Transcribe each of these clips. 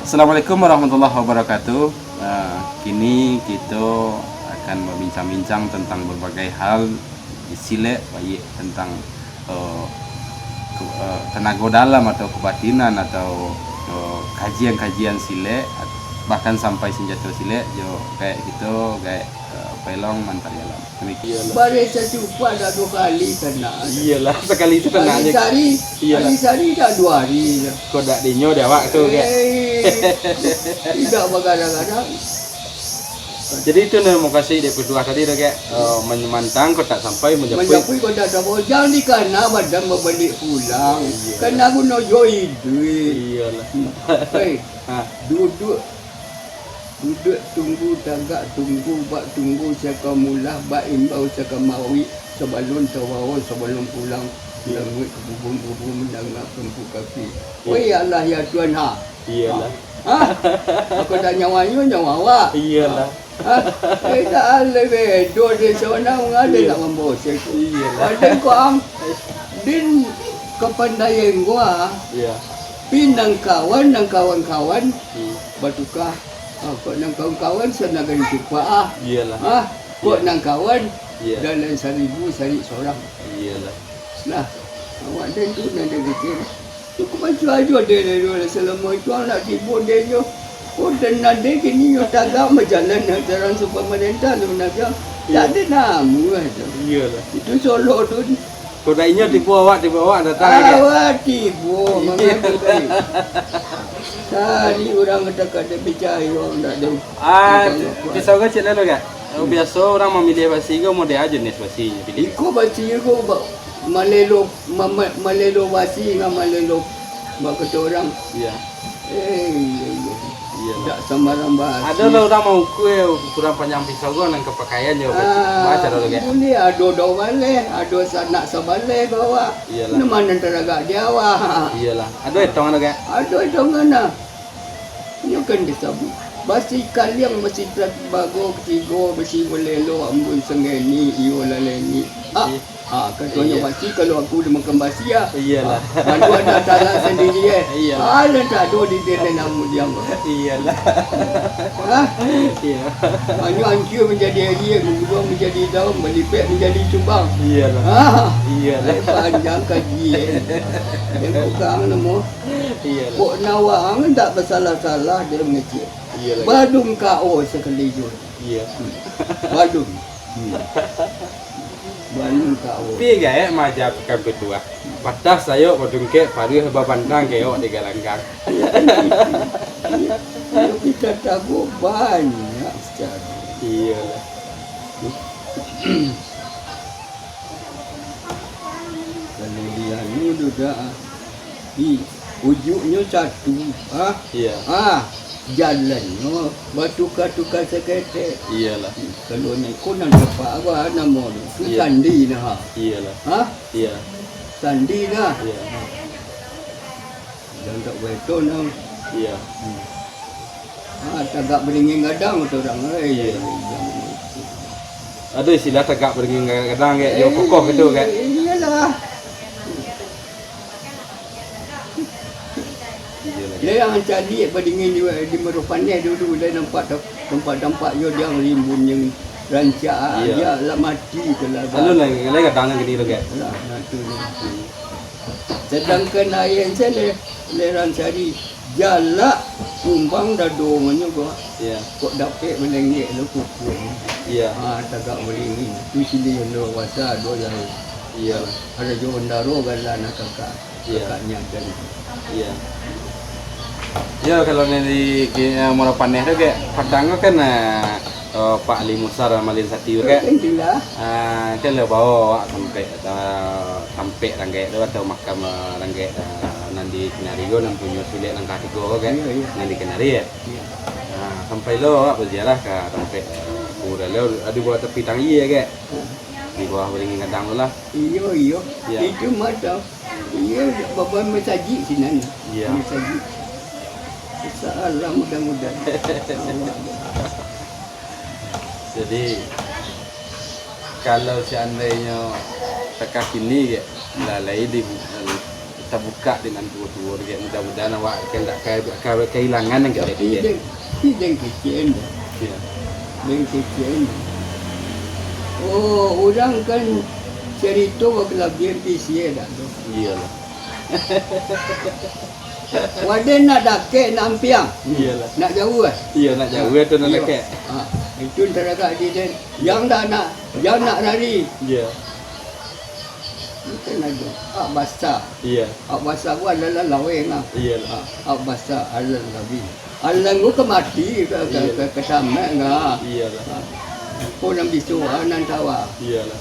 Assalamualaikum warahmatullahi wabarakatuh. Kini kita akan berbincang-bincang tentang berbagai hal di Sile, baik tentang tenaga dalam atau kebatinan atau kajian-kajian Sile, bahkan sampai senjata Sile, jo kayak gitu, kayak pelong mantar alam. Demikian. Baru satu pada 2 kali kena. Iyalah, sekali itu kena aja. Hari-hari dah 2 hari. Kau dak dinyo dah wak tu kayak. Tidak bergadang-gadang. Jadi itu nih mau kasih dia berdua tadi dah kayak menyemantang kau tak sampai menjapui. Menjapui kau tak tahu. Jangan dikana badan berbalik pulang. Kena aku no joy duit. Iyalah. Hei, duduk tunggu tagak tunggu bak tunggu siapa mulah bak imbau siapa mawi sebelum tawawa sebelum pulang langit ke bubung-bubung mendengar tunggu kaki. Wei Allah ya Tuhan ha. Iyalah. Aku dah nyawa awak. Iyalah. Tak ada bedo di sana mengada nak membosek. Iyalah. Ada kau am din kepandaian gua. Iya. Pinang kawan dan kawan-kawan batukah. Kok nang kawan-kawan senaga jumpa Iyalah. Kok nang kawan Iya. dalam 1000 cari seorang. Iyalah. Nah, awak dan tu nak ada fikir. Cukup baca aja dia selama itu nak tipu dia je. Oh dan ada kini yo tagak berjalan jalan pemerintah tu nak tak ada nama aja. Iyalah. Itu Solo tu. Kau dah ingat tipu awak datang lagi. Awak tipu mengaku tadi. Tadi orang kata percaya orang tak ada. Pisau kau cik lalu kan? Biasa orang memilih basi kau mau dia jenis basinya pilih. Iko basi ko malelo basi dengan malelo bak kata orang. Iya. Iya. Tak sembarang basi. Ada lah orang mau kue kurang panjang pisau kau nang kepakaian je. Baca dulu kan? Boleh ada dua balik, ada sanak sebalik kau awak. Iyalah. Mana teragak dia awak. Iyalah. Ada hitungan tu kan? Ada itu mana? Ini kan disebut. Basi kalian mesti terbago ketiga besi bolelo ambun sengeni iyo laleni. Katanya basi kalau aku dia makan basi ya. Iyalah. Mandu ada talang sendiri Iyalah. Ada tak ada di dia namu dia. Iyalah. Iya. Hanya hancur menjadi area, kemudian menjadi daun, melipet menjadi cubang. Iyalah. Iyalah. Panjang kaji. Yang bukan nama. Iyalah. Kok nawang tak bersalah-salah dia mengecil. Iyalah. Badung KO sekali jur. Iya. Badung. Badung KO. Pi gaya majap kan kedua. Patah saya badung ke pari heba pandang ke di galanggang. Kita tahu banyak secara. Iyalah. Kalau dia ni sudah ujungnya satu. Iya. Jalannya bertukar-tukar sekretar. Iyalah. Kalau ni kau nak dapat apa nama ni? Iya. Sandi nah. Iyalah. Iya. Sandi nah. Iya. Dan tak betul nah. Iya. Tagak beringin gadang tu orang. Iya. Ada istilah tegak pergi kadang kayak yo kokoh gitu kayak. Iyalah. Dia yang cari beringin di Merupaneh dulu dia nampak tempat yo dia rimbun yang rancak dia lah mati kelah. Lalu lagi kadang gini tu kayak. Lah tu. Sedangkan air saya leran cari jalak kumbang dah domanya gua. Iya. Kok dapat melengek lu pukul. Iya. Tagak beringin. Tu sini yang dua wasa dua yang. Iya. Ada jo ndaro galan kakak. Kakaknya kan. Iya. Ya kalau di Murapaneh tu kayak padang kan Pak Ali Musar Malin Satiu kayak kan le bawa sampai rangkai tu atau makam rangkai nanti kenari go nang punya sulit nang kaki go kan nanti kenari ya. Sampai lo berziarah ke sampai pura lo ada buat tepi tangi ya kayak di bawah beringin kadang lah. Iyo. Itu mata. Iya bapa mesajik sini. Iya. Mesajik. Salah mudah-mudahan. Jadi kalau seandainya tekak ini ya lalai di kita buka dengan tua-tua dia, mudah-mudahan awak kan tak kehilangan yang kita dia. Dia kecil. Ya. Dia kecil. Oh, orang kan cerita kalau BMPC dah tu. Iyalah. Wadah nak dakek nampiang. Iyalah. Nak jauh kan? Iya nak jauh tu nak dekat. Itu teragak dia yang dah nak, yang nak lari. Iya. Mungkin ada. Basah. Iya. Basah gua adalah laweng ah. Iyalah. Basah alang lebih. Alang gua kemati ke tamat ngah. Iyalah. Pun nak bisu anan tawa. Iyalah.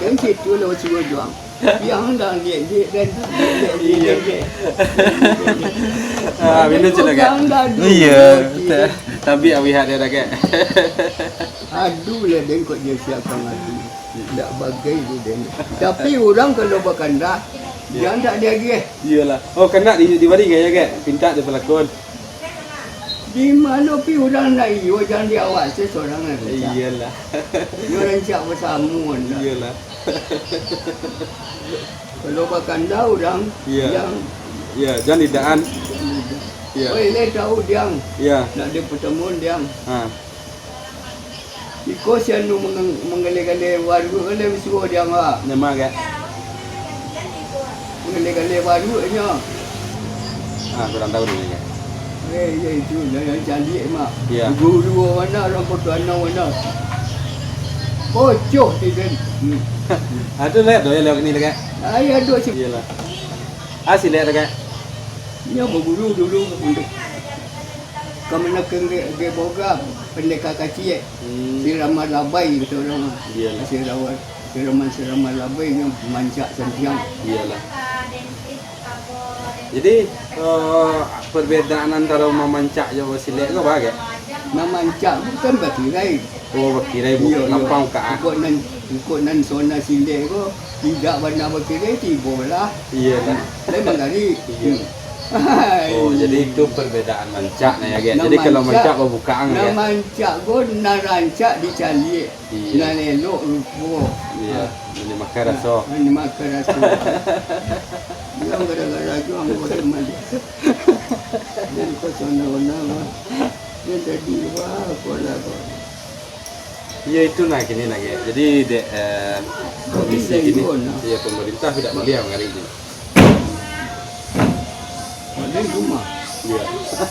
Yang situ lo cuba juang. Yang dah dia dia. Bina cila kan? Iya. Tapi awi ada dekat. Aduh lah dengkot dia siapa mati. Tak bagai dia. Tapi orang kalau berkanda, jangan tak dia lagi. Iyalah. Oh kena di mari gaya kan? Pinta dia pelakon. Di malu pi orang nak iyo jangan diawasi seorang nak. Iyalah. Orang cak bersama. Iyalah. Kalau berkanda orang yang ya jangan didaan. Ya. Boleh tahu dia Ya. nak dia pertemuan dia. Ha. Ikut siapa menggale-gale warga gale suruh dia ngah. Nama kan? Menggale-gale warganya. Kurang tahu ni kan. Ya itu yang cantik mak. Ya. Dua mana orang foto anak mana. Kocok dia. Ada lihat doa lewat ni dekat. Ayah dua sih. Iyalah. Asih lihat dekat. Dia berguru dulu untuk kami nak ke boga pendekar kecil. Siraman labai kata orang. Iyalah. Siraman labai yang mancak sentiang. Iyalah. Jadi perbezaan antara memancak Jawa Silek tu apa ke? Memancak bukan berkirai. Oh berkirai bukan lampau ke? Ikut nan zona Silek tu tidak benar berkirai tiba lah. Iyalah. Lain mengari. Oh jadi itu perbedaan mancak ya kan? Jadi kalau mancak bukaan ya? Mancak tu nak rancak dicalik. Nak elok rupa. Iya. Ini makan rasa. Ini makan rasa. Yang gara-gara tu aku boleh mandi. Dan kau sana-sana. Dia jadi wah pola kau. Ya itu nak gini lagi. Jadi komisi gini. Ya pemerintah tidak melihat hari ini. Ada rumah. Ya.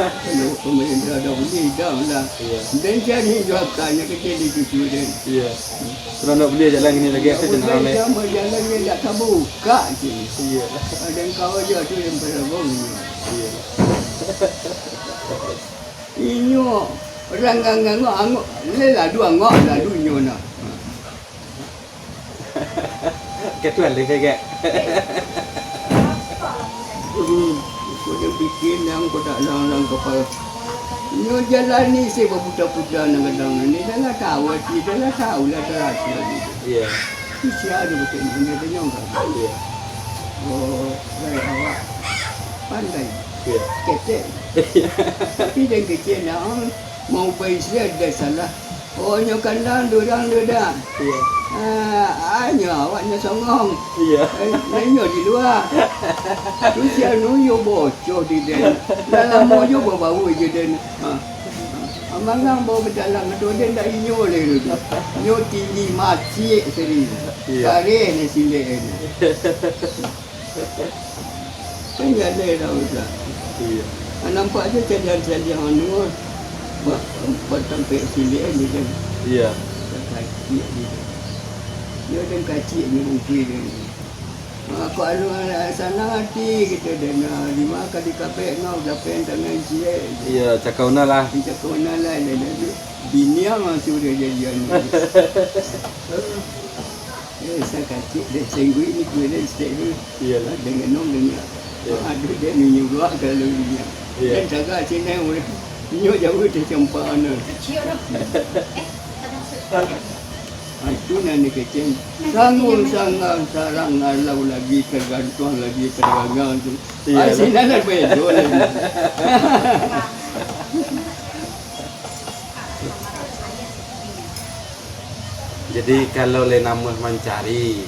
Kalau pemerintah dah beli dah lah. Dan jadi jualannya kecil di cucu dan. Iya. Kalau nak beli jalan gini lagi saya jangan oleh. Sama jalan yang tak tahu buka je. Iya. Ada kau aja tu yang berabang. Iya. Inyo orang ngangok angok lelah dua ngok lah dunyo nak. Ketuan lagi kayak. Kau dah bikin yang kau tak lang kepala. Nyo jalan ni saya berputar-putar nak kadang ni dah lah tahu dah lah tahu lah terasa ni. Iya. Siapa ada betul ni dia nyong kan. Iya. Oh, baik awak pandai. Iya. Ketek. Tapi dia kecil nak mau baisi ada salah. Oh nyo kandang dudang. Iya. Hanya awaknya songong. Iya. Nyo di luar. Tu sia yo bocor di den. Dalam mojo bau je den. Amangang bawa ke dalam tu den dak inyo le tu. Nyo tinggi macik seri. Kare ni silek ni. Kan ada dah usah. Iya. Nampak je jalan-jalan anu. Buat sampai silek ni kan. Iya. Kacik ni. Dia dan kacik ni mungkin ni. Aku alu sana hati kita dan lima kali kapek ngau dapat tangan cie. Iya, cakauna lah. Kita kena lah dan bini yang sudah jadian. Saya kacik dan senggui ni kemudian stay ni. Iyalah. Dengan nom dengan. Aduh dia nyuruh kalau dia. Dan jaga sini orang. Nyo jauh dia campak ana. Itu nanti kecil. Sangat sarang alau lagi tergantung lagi tergantung tu. Sini nak betul. Jadi kalau le nama mencari